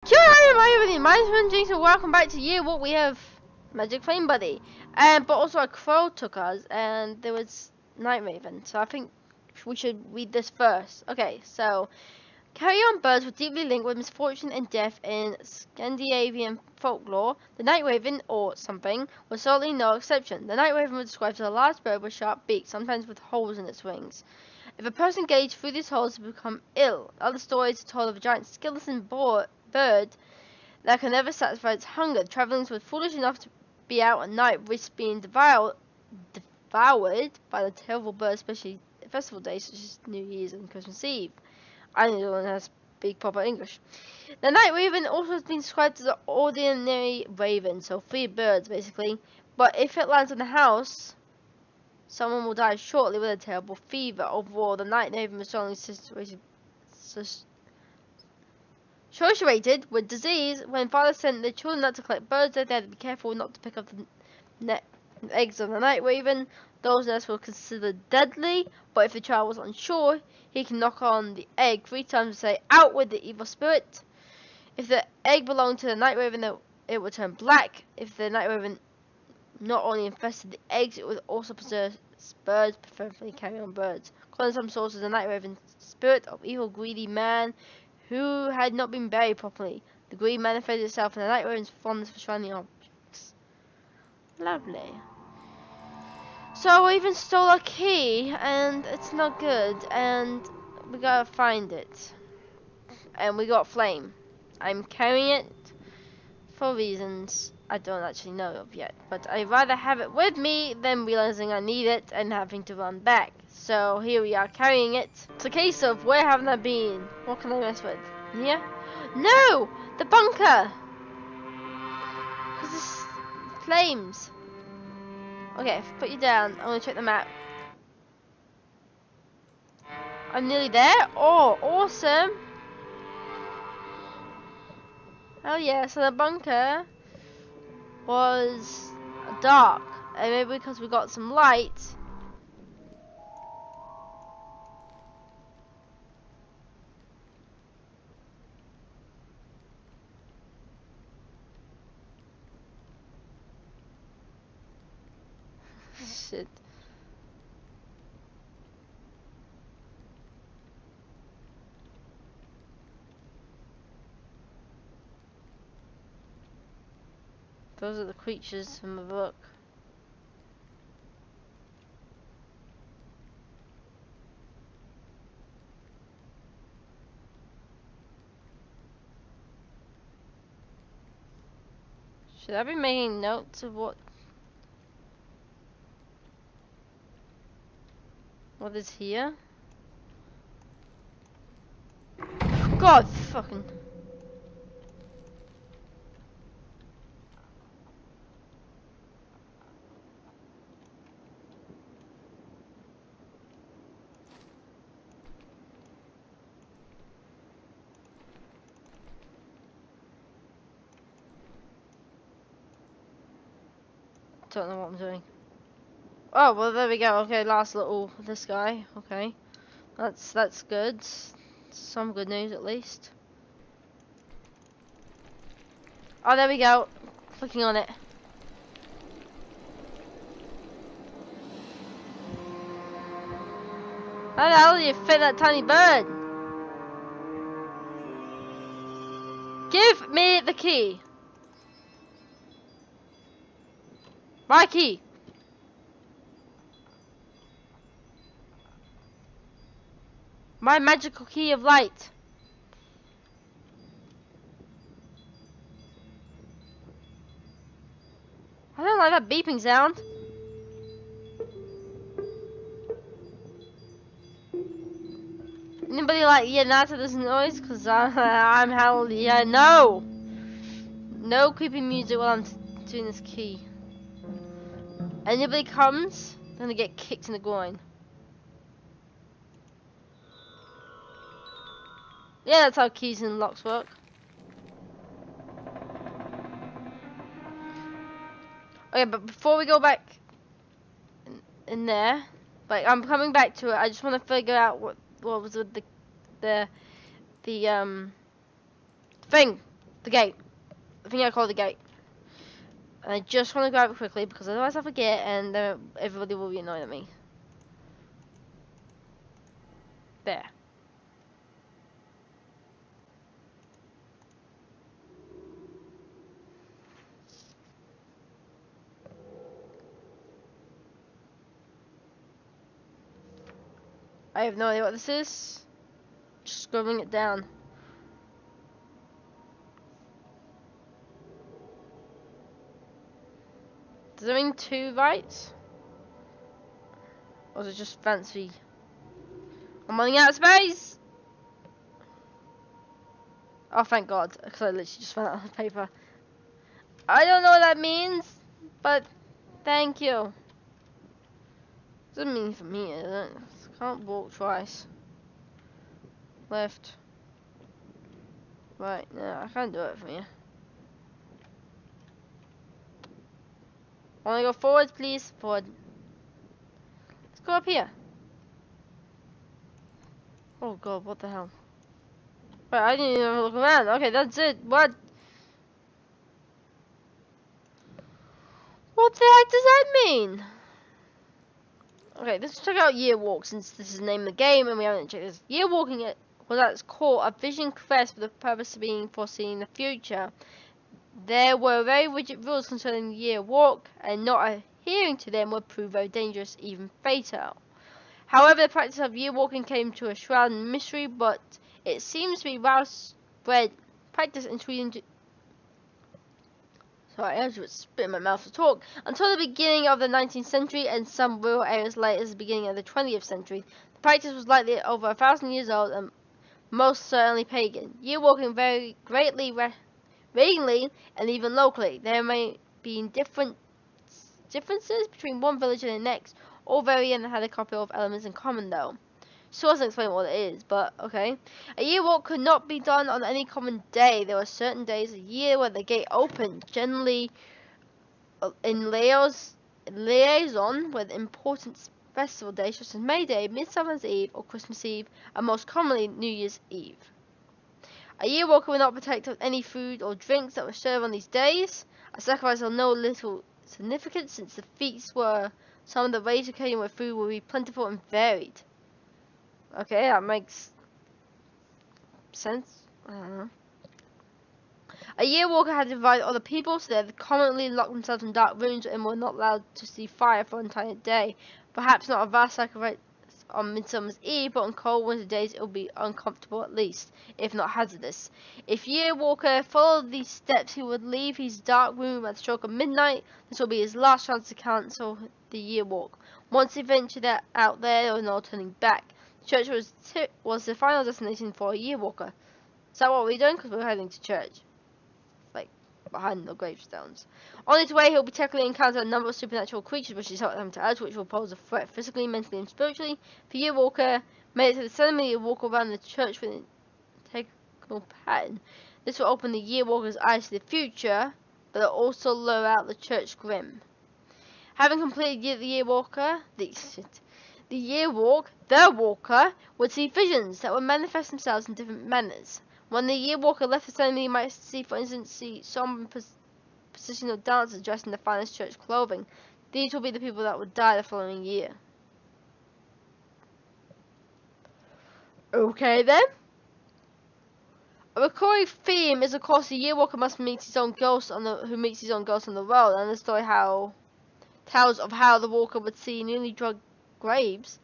Hi, my name is Jinx and welcome back to you. What we have Magic Flame Buddy. But also a crow took us and there was Night Raven. So I think we should read this first. Okay, so carrion birds were deeply linked with misfortune and death in Scandinavian folklore. The Night Raven, or something, was certainly no exception. The Night Raven was described as a large bird with sharp beak, sometimes with holes in its wings. If a person gazed through these holes, they would become ill. Other stories are told of a giant skeleton bird that can never satisfy its hunger. Travelers were foolish enough to be out at night, risk being devoured by the terrible bird, especially festival days such as New Year's and Christmas Eve. I don't know one has speak proper English. The night raven also has been described as an ordinary raven, so free birds basically. But if it lands in a house, someone will die shortly with a terrible fever. Overall, the night raven was strongly associated with disease. When fathers sent their children out to collect birds, they had to be careful not to pick up the eggs of the night raven. Those nests were considered deadly, but if the child was unsure, he can knock on the egg 3 times and say, "Out with the evil spirit." If the egg belonged to the night raven, it would turn black. If the night raven not only infested the eggs, it would also possess birds, preferably carrion birds. According to some sources, the night raven spirit of evil, greedy man who had not been buried properly. The greed manifested itself in the night raven's fondness for shiny objects. Lovely. So we even stole a key, and it's not good, and we gotta find it. And we got flame. I'm carrying it for reasons I don't actually know of yet, but I'd rather have it with me than realizing I need it and having to run back. So here we are carrying it. It's a case of where haven't I been? What can I mess with? Here? No! The bunker! Because it's flames. Okay, put you down. I'm gonna check the map. I'm nearly there. Oh, awesome! Oh yeah, so the bunker was dark. And maybe because we got some light. Shit. Those are the creatures from the book. Should I be making notes of what is here? God fucking. Don't know what I'm doing. Oh well, there we go. Okay, last little this guy. Okay, that's good. Some good news at least. Oh, there we go. Clicking on it. How the hell do you fit that tiny bird? Give me the key. My key. My magical key of light. I don't like that beeping sound. Anybody like getting out of this noise? Cause I'm hell yeah no. No creepy music while I'm doing this key. Anybody comes, they're gonna get kicked in the groin. Yeah, that's how keys and locks work. Okay, but before we go back in there, like I'm coming back to it. I just want to figure out what was with the thing. The gate. I think I call it the gate. And I just want to grab it quickly because otherwise I forget and then everybody will be annoyed at me. There. I have no idea what this is. Just scribbling it down. Does it mean 2 rights? Or is it just fancy? I'm running out of space! Oh, thank God, because I literally just ran out of paper. I don't know what that means, but thank you. Doesn't mean for me, is it? Can't walk twice. Left. Right, no, I can't do it for you. Wanna go forward, please? Forward. Let's go up here. Oh God, what the hell? Right, I didn't even look around. Okay, that's it. What? What the heck does that mean? Okay, let's check out Year Walk since this is the name of the game and we haven't checked this. Year Walking it was at its core a vision quest for the purpose of being foreseeing the future. There were very rigid rules concerning the Year Walk and not adhering to them would prove very dangerous, even fatal. However, the practice of year walking came to a shroud in mystery, but it seems to be widespread practice in Sweden. Sorry, I was spit in my mouth to talk. Until the beginning of the 19th century and some rural areas later as the beginning of the 20th century, the practice was likely over 1,000 years old and most certainly pagan. Year walking very greatly, regionally and even locally. There may be differences between one village and the next. All vary and had a couple of elements in common though. Still doesn't explain what it is, but okay. A year walk could not be done on any common day. There were certain days a year where the gate opened, generally in liaison with important festival days such as May Day, Midsummer's Eve, or Christmas Eve, and most commonly New Year's Eve. A year walker would not partake of any food or drinks that were served on these days. A sacrifice of no little significance since the feasts were some of the rare occasions where food would be plentiful and varied. Okay, that makes sense. I don't know. A year walker had to divide other people, so they commonly locked themselves in dark rooms and were not allowed to see fire for an entire day. Perhaps not a vast sacrifice on Midsummer's Eve, but on cold winter days it will be uncomfortable at least, if not hazardous. If year walker followed these steps, he would leave his dark room at the stroke of midnight. This will be his last chance to cancel the year walk. Once he ventured out there was no turning back. Church was the final destination for a year walker. Is that what we're doing? Because we're heading to church. Like, behind the gravestones. On his way, he'll be technically encounter a number of supernatural creatures which is him to us, which will pose a threat physically, mentally, and spiritually. For year walker, made it to the ceremony, he'll walk around the church with an integral pattern. This will open the year walker's eyes to the future, but it'll also lure out the church grim. Having completed the year walker, the walker would see visions that would manifest themselves in different manners. When the year walker left the ceremony, you might see, for instance, some processional dancers dressed in the finest church clothing. These will be the people that would die the following year. Okay then. A recurring theme is, of course, the year walker must meet his own ghost who meets his own ghost on the road, and the story tells of how the walker would see newly dug graves.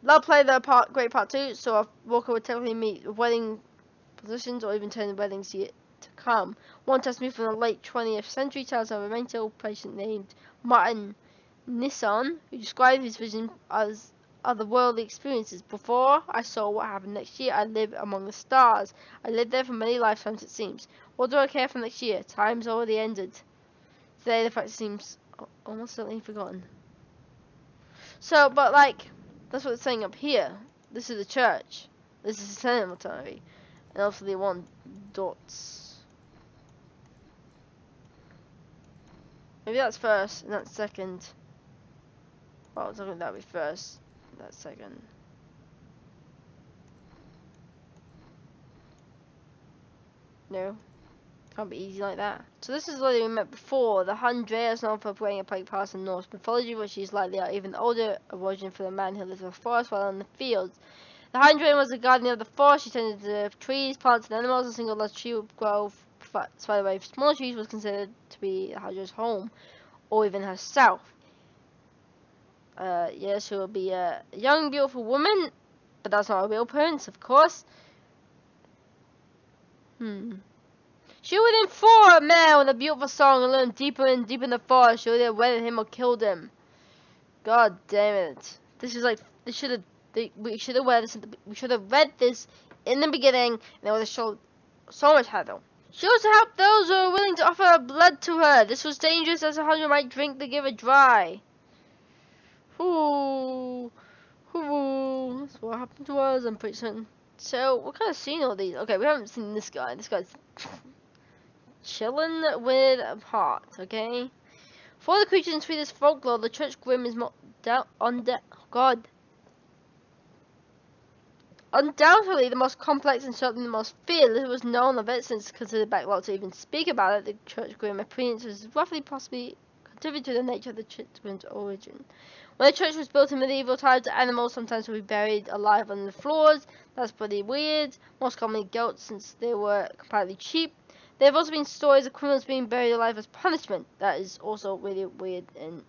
They'll play their great part too, so a walker would technically meet wedding positions or even turn weddings yet to come. One testimony from the late 20th century tells of a mental patient named Martin Nisson, who described his vision as otherworldly experiences. Before I saw what happened next year, I lived among the stars. I lived there for many lifetimes, it seems. What do I care for next year? Time's already ended. Today, the fact seems almost certainly forgotten. So, but like, that's what it's saying up here. This is the church. This is the cemetery. And also the one dots. Maybe that's first and that's second. Oh, I was looking that would be first. That's second. No. Can't be easy like that. So this is what we met before. The Hundred is known for playing a plague past in Norse mythology, which is likely an even older origin for the man who lives in the forest while in the fields. The Hundred was the guardian of the forest. She tended to trees, plants, and animals. A single large tree would grow far away. Smaller trees was considered to be the Hundred's home, or even herself. Yes, she will be a young, beautiful woman, but that's not a real prince, of course. She would inform a man with a beautiful song and lure him deeper and deeper in the forest. She would have wedded him or killed him. God damn it! This is like we should have read this in the beginning, and it would have showed so much hatred. She also helped those who were willing to offer her blood to her. This was dangerous, as a Hundred might drink the giver dry. Ooh, that's what happened to us. I'm pretty certain. So we're kind of seeing all these. Okay, we haven't seen this guy. This guy's chilling with a heart, okay? For the creatures in Swedish folklore, the church grim is undoubtedly the most complex and certainly the most feared. Little was known of it since considered backlog to even speak about it. The church grim appearance was roughly possibly contributed to the nature of the church grim's origin. When the church was built in medieval times, the animals sometimes would be buried alive on the floors. That's pretty weird. Most commonly goats, since they were completely cheap. There have also been stories of criminals being buried alive as punishment. That is also really weird and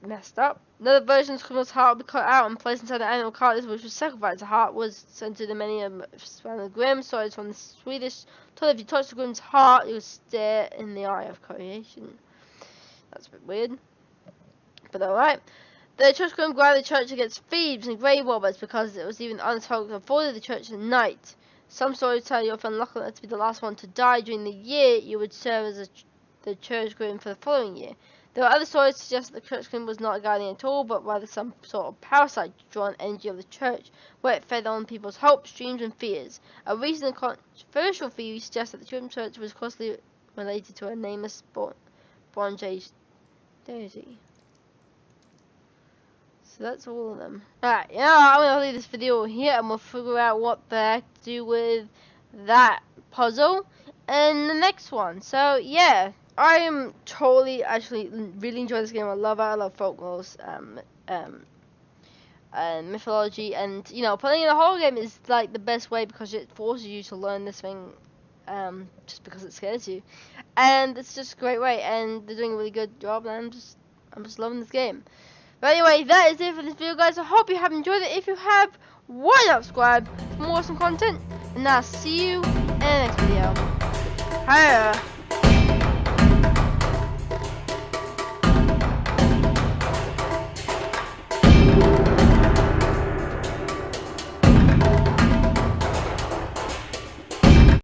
messed up. Another version of the criminal's heart would be cut out and placed inside the animal carcass, which was sacrificed. The heart was sent to the many of the Grimm stories from the Swedish. Told if you touch the Grimm's heart, you would stare in the eye of creation. That's a bit weird, but alright. The church Grimm guarded the church against thieves and grave robbers because it was even untold to avoid the church at night. Some stories tell you if unlucky enough to be the last one to die during the year, you would serve as the church grim for the following year. There are other stories that suggest that the church grim was not a guardian at all, but rather some sort of parasite drawn energy of the church, where it fed on people's hopes, dreams, and fears. A recent controversial theory suggests that the Grimm church was closely related to a nameless Bronze Age deity. So that's all of them. Alright, I'm going to leave this video here and we'll figure out what the heck to do with that puzzle in the next one. So yeah, I am totally actually really enjoying this game. I love it. I love folklore, mythology, and you know, playing the whole game is like the best way because it forces you to learn this thing just because it scares you. And it's just a great way, and they're doing a really good job, and I'm just loving this game. But anyway, that is it for this video, guys. I hope you have enjoyed it. If you have, why not subscribe for more awesome content? And I'll see you in the next video. Hiya!